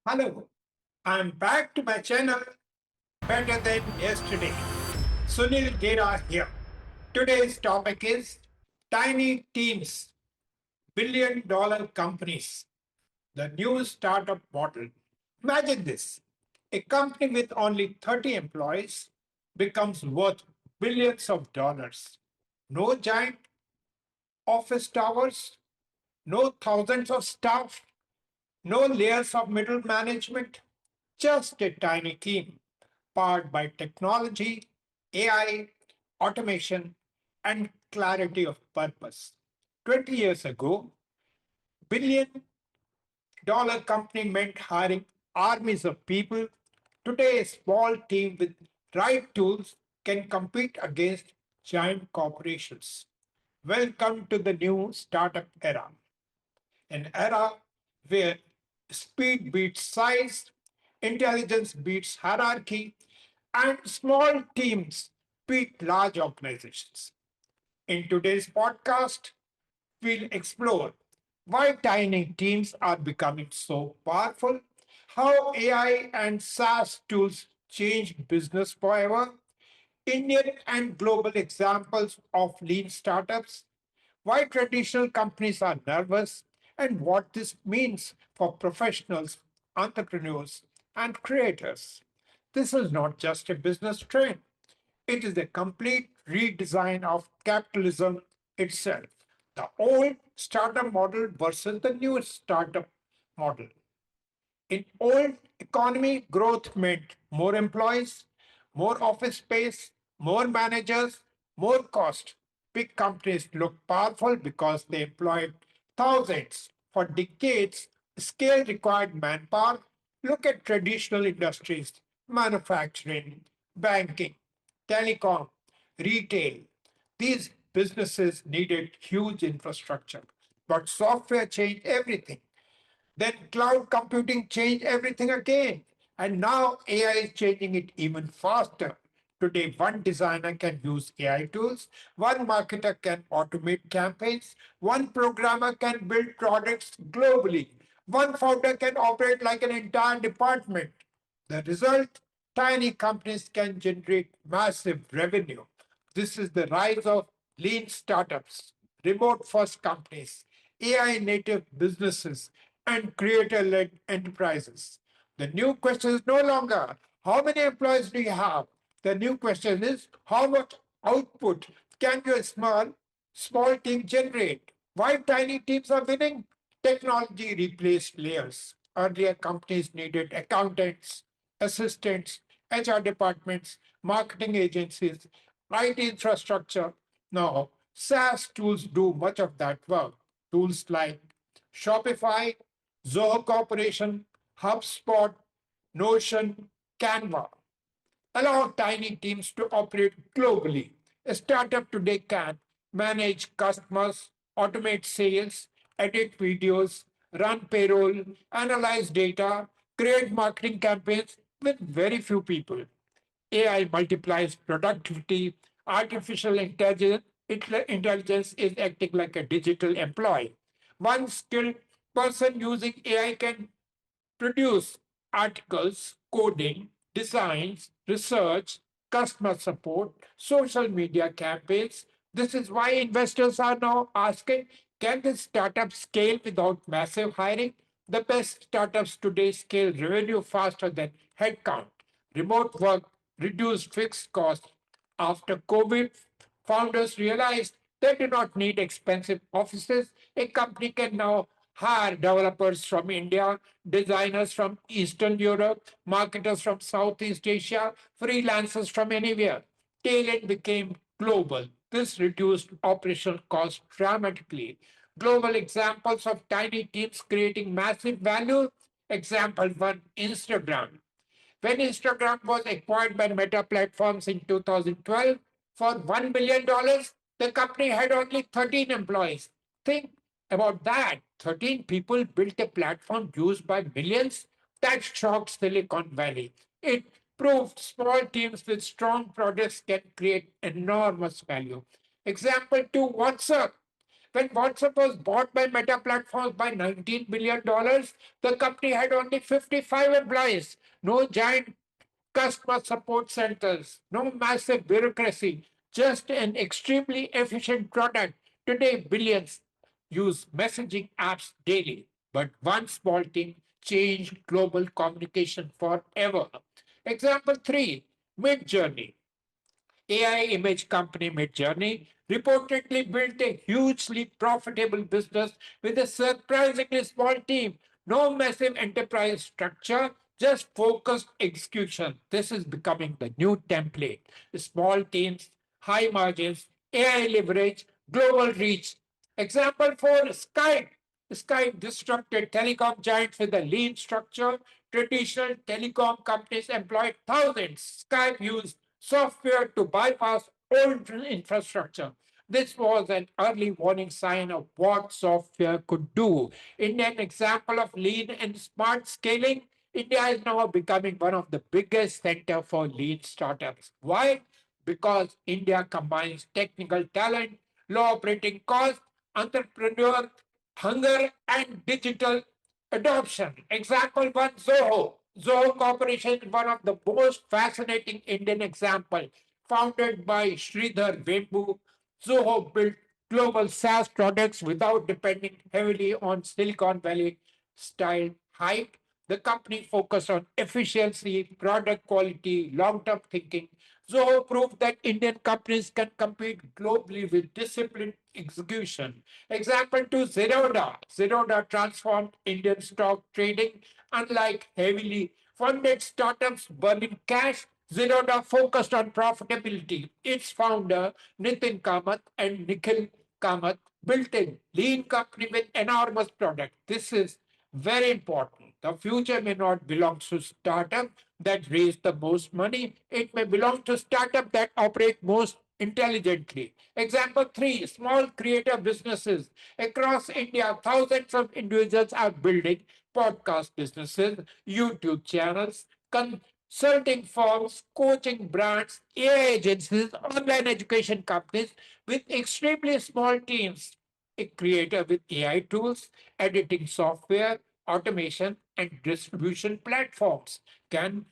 Hello, I'm back to my channel better than yesterday. Sunil Gera here. Today's topic is tiny teams, billion-dollar companies, the new startup model. Imagine this. A company with only 30 employees becomes worth billions of dollars. No giant office towers, no thousands of staff, no layers of middle management, just a tiny team powered by technology, AI, automation, and clarity of purpose. 20 years ago, billion-dollar company meant hiring armies of people. Today, a small team with right tools can compete against giant corporations. Welcome to the new startup era, an era where speed beats size, intelligence beats hierarchy, and small teams beat large organizations. In today's podcast, we'll explore why tiny teams are becoming so powerful, how AI and SaaS tools change business forever, Indian and global examples of lean startups, why traditional companies are nervous, and what this means for professionals, entrepreneurs, and creators. This is not just a business trend, it is a complete redesign of capitalism itself. The old startup model versus the new startup model. In old economy, growth meant more employees, more office space, more managers, more cost. Big companies looked powerful because they employed thousands. For decades, scale required manpower. Look at traditional industries, manufacturing, banking, telecom, retail. These businesses needed huge infrastructure. But software changed everything. Then cloud computing changed everything again. And now AI is changing it even faster. Today, one designer can use AI tools, one marketer can automate campaigns, one programmer can build products globally, one founder can operate like an entire department. The result, tiny companies can generate massive revenue. This is the rise of lean startups, remote first companies, AI native businesses, and creator led enterprises. The new question is no longer how many employees do you have? The new question is how much output can your small team generate? Why tiny teams are winning? Technology replaced layers. Earlier companies needed accountants, assistants, HR departments, marketing agencies, IT infrastructure. Now, SaaS tools do much of that work. Tools like Shopify, Zoho Corporation, HubSpot, Notion, Canva allow tiny teams to operate globally. A startup today can manage customers, automate sales, edit videos, run payroll, analyze data, create marketing campaigns with very few people. AI multiplies productivity. Artificial intelligence is acting like a digital employee. One skilled person using AI can produce articles, coding, designs, research, customer support, social media campaigns. This is why investors are now asking, can this startup scale without massive hiring? The best startups today scale revenue faster than headcount. Remote work reduced fixed costs. After COVID, founders realized they do not need expensive offices. A company can now hire developers from India, designers from Eastern Europe, marketers from Southeast Asia, freelancers from anywhere. Talent became global. This reduced operational costs dramatically. Global examples of tiny teams creating massive value. Example one, Instagram. When Instagram was acquired by Meta Platforms in 2012 for $1 billion, dollars, the company had only 13 employees. Think about that. 13 people built a platform used by millions. That shocked Silicon Valley. It proved small teams with strong products can create enormous value. Example two, WhatsApp. When WhatsApp was bought by Meta Platforms by $19 billion, the company had only 55 employees, no giant customer support centers, no massive bureaucracy, just an extremely efficient product. Today, billions use messaging apps daily, but one small team changed global communication forever. Example 3, Mid Journey. AI image company Midjourney reportedly built a hugely profitable business with a surprisingly small team. No massive enterprise structure, just focused execution. This is becoming the new template. Small teams, high margins, AI leverage, global reach. Example 4, Skype. Skype disrupted telecom giants with a lean structure. Traditional telecom companies employed thousands. Skype used software to bypass old infrastructure. This was an early warning sign of what software could do. In an example of lean and smart scaling, India is now becoming one of the biggest center for lean startups. Why? Because India combines technical talent, low operating cost, entrepreneur hunger, and digital adoption. Example one, Zoho. Zoho Corporation is one of the most fascinating Indian example. Founded by Sridhar Vembu, Zoho built global SaaS products without depending heavily on Silicon Valley style hype. The company focused on efficiency, product quality, long-term thinking. Zoho proved that Indian companies can compete globally with disciplined execution. Example two, Zerodha. Zerodha transformed Indian stock trading. Unlike heavily funded startups burning cash, Zerodha focused on profitability. Its founder, Nitin Kamath and Nikhil Kamath, built a lean company with enormous product. This is very important. The future may not belong to startup that raise the most money. It may belong to startup that operate most intelligently. Example 3, small creative businesses. Across India, thousands of individuals are building podcast businesses, YouTube channels, consulting firms, coaching brands, AI agencies, online education companies with extremely small teams. A creator with AI tools, editing software, automation, and distribution platforms can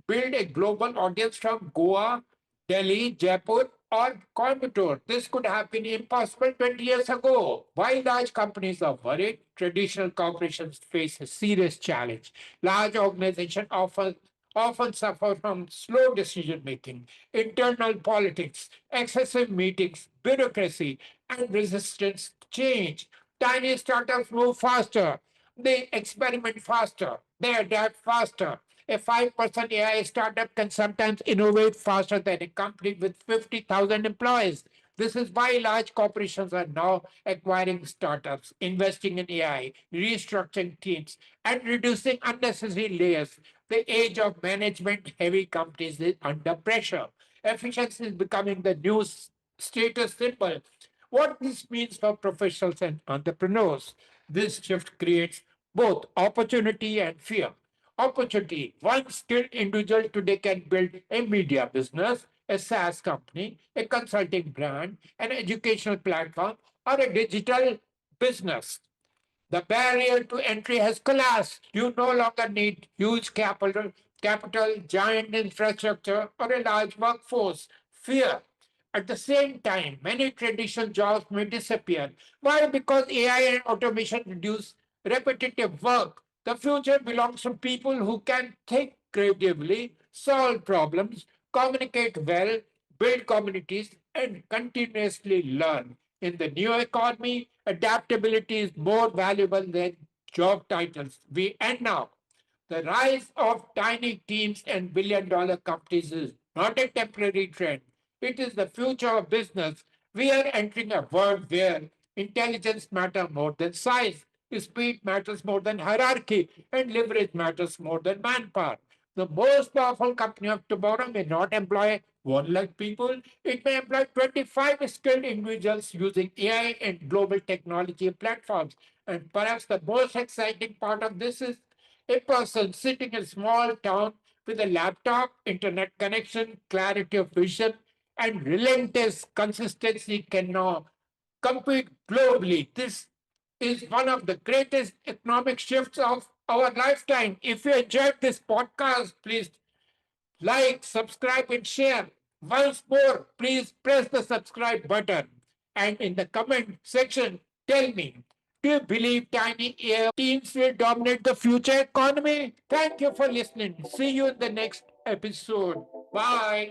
build a global audience from Goa, Delhi, Jaipur, or Coimbatore. This could have been impossible 20 years ago. While large companies are worried, traditional corporations face a serious challenge. Large organizations often suffer from slow decision making, internal politics, excessive meetings, bureaucracy, and resistance to change. Tiny startups move faster, they experiment faster, they adapt faster. A 5% AI startup can sometimes innovate faster than a company with 50,000 employees. This is why large corporations are now acquiring startups, investing in AI, restructuring teams, and reducing unnecessary layers. The age of management heavy companies is under pressure. Efficiency is becoming the new status symbol. What this means for professionals and entrepreneurs. This shift creates both opportunity and fear. Opportunity. One skilled individual today can build a media business, a SaaS company, a consulting brand, an educational platform, or a digital business. The barrier to entry has collapsed. You no longer need huge capital, giant infrastructure, or a large workforce. Fear. At the same time, many traditional jobs may disappear. Why? Because AI and automation reduce repetitive work. The future belongs to people who can think creatively, solve problems, communicate well, build communities, and continuously learn. In the new economy, adaptability is more valuable than job titles. We end now. The rise of tiny teams and billion-dollar companies is not a temporary trend. It is the future of business. We are entering a world where intelligence matters more than size, speed matters more than hierarchy, and leverage matters more than manpower. The most powerful company of tomorrow may not employ 1 lakh people. It may employ 25 skilled individuals using AI and global technology platforms. And perhaps the most exciting part of this is a person sitting in a small town with a laptop, internet connection, clarity of vision, and relentless consistency can now compete globally. This is one of the greatest economic shifts of our lifetime. If you enjoyed this podcast, please like, subscribe, and share. Once more, please press the subscribe button. And in the comment section, tell me, do you believe tiny teams will dominate the future economy? Thank you for listening. See you in the next episode. Bye.